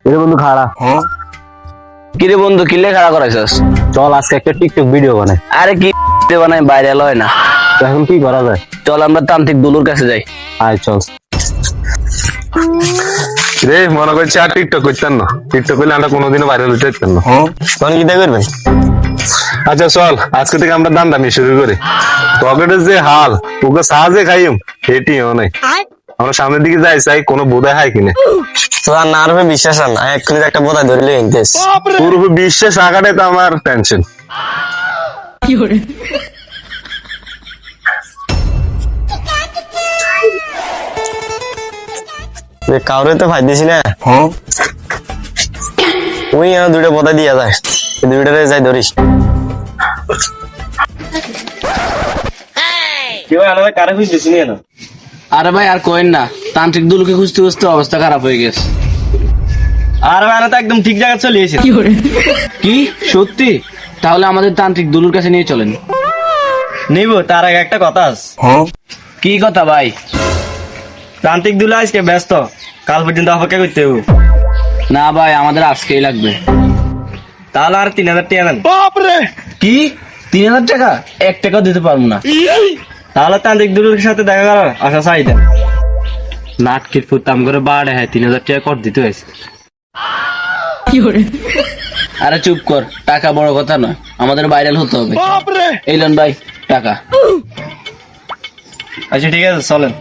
এরে বন্ধু খাড়া। কিরে বন্ধু কিলে খাড়া করাইছস? চল আজকে একটা টিকটক ভিডিও বানাই। আরে কি বানাই ভাইরাল হয় না। তো এখন কি করা যায়? চল আমরা তান্ত্রিক দুলুর কাছে যাই। আয় চল। রে মনে করছি আর টিকটক করতেন না, টিকটক করলে আমরা কোনোদিনও ভাইরাল হতে পারতাম না। তখন কি দেখবেন? আচ্ছা চল আজকে থেকে আমরা দামদামি শুরু করি। পকেটের যে হাল ওকে সাহায্যে খাইম এটিও নাই। আমরা সামনের দিকে যাই চাই কোনো বোধায় হয় কিনে। তোর না আর বিশ্বাস আর না, এক্ষুনি একটা বোধহয় ধরলে ইন্টেস। তোর উপর বিশ্বাস রাখাটাই তো আমার টেনশন। কাউরে তো ভাই দিছি না। ওই দুইটা বোধা দিয়া যায়, দুইটারে যাই ধরিস। কেউ আলাদা কারে খুঁজতেছি না। আরে ভাই আর কোয়েন না, তান্ত্রিক দুলুকে খুঁজতে খুঁজতে অবস্থা খারাপ হয়ে গেছে। আর ভাই তো একদম ঠিক জায়গায় চলে এসেছে। কি সত্যি? তাহলে আমাদের তান্ত্রিক দুলুর কাছে নিয়ে চলেন। নিব তার আগে একটা কথা আছে। কি কথা ভাই? তান্ত্রিক দুলা আজকে ব্যস্ত, কাল পর্যন্ত অপেক্ষা করতে হবে। না ভাই আমাদের আজকেই লাগবে। তাহলে আর 3000 টাকা নেন। কি 3000 টাকা? 1 টাকাও দিতে পারবো না। তাহলে তান্ত্রিক দুলুর সাথে দেখা করার আশা চাই দেন। নাটকির ফুতাম করে বাড়ে হ্যাঁ 3000 টাকা কর দিতে হয়েছে। আরে চুপ কর, টাকা বড় কথা নয়, আমাদের ভাইরাল হতে হবে। এই লন ভাই টাকা। আচ্ছা ঠিক আছে চলেন।